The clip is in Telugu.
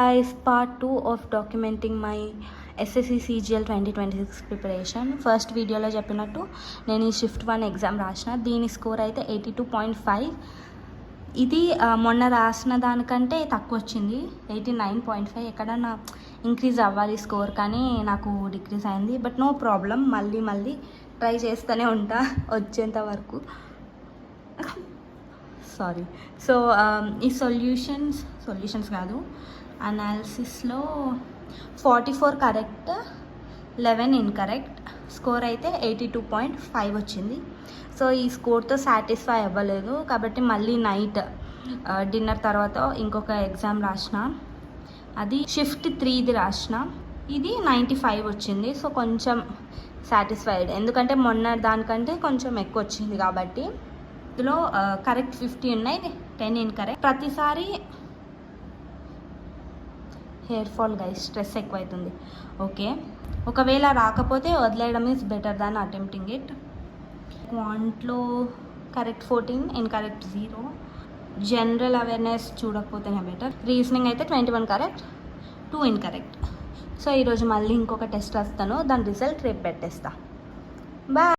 guys, part 2 of documenting my SSC CGL 2026 preparation. First వీడియోలో చెప్పినట్టు నేను ఈ షిఫ్ట్ 1 ఎగ్జామ్ రాసిన. దీని స్కోర్ అయితే 82.5. ఇది మొన్న రాసిన దానికంటే తక్కువ వచ్చింది, 89.5. ఎక్కడన్నా ఇంక్రీజ్ అవ్వాలి స్కోర్, కానీ నాకు డిక్రీజ్ అయింది. బట్ నో ప్రాబ్లం, మళ్ళీ ట్రై చేస్తూనే ఉంటా వచ్చేంత వరకు. సారీ. సో ఈ సొల్యూషన్స్ కాదు, అనాలిసిస్లో 44 కరెక్ట్, 11 ఇన్కరెక్ట్. స్కోర్ అయితే 82.5 వచ్చింది. సో ఈ స్కోర్తో సాటిస్ఫై అవ్వలేదు, కాబట్టి మళ్ళీ నైట్ డిన్నర్ తర్వాత ఇంకొక ఎగ్జామ్ రాసిన. అది షిఫ్ట్ 3ది రాసిన. ఇది 95 వచ్చింది. సో కొంచెం సాటిస్ఫైడ్, ఎందుకంటే మొన్న దానికంటే కొంచెం ఎక్కువ వచ్చింది కాబట్టి. ఇందులో కరెక్ట్ 50 ఉన్నాయి, 10 ఇన్కరెక్ట్. ప్రతిసారి హెయిర్ ఫాల్ గైస్, స్ట్రెస్ ఎక్కువ అవుతుంది. ఓకే, ఒకవేళ రాకపోతే వదిలేయడం is better than attempting it. క్వాంట్లో కరెక్ట్ 14, ఇన్కరెక్ట్ 0. జనరల్ అవేర్నెస్ చూడకపోతేనే బెటర్. రీజనింగ్ అయితే 21 కరెక్ట్, 2 ఇన్కరెక్ట్. సో ఈరోజు మళ్ళీ ఇంకొక టెస్ట్ రాస్తాను, దాని రిజల్ట్ రేపు పెట్టేస్తా. బాయ్.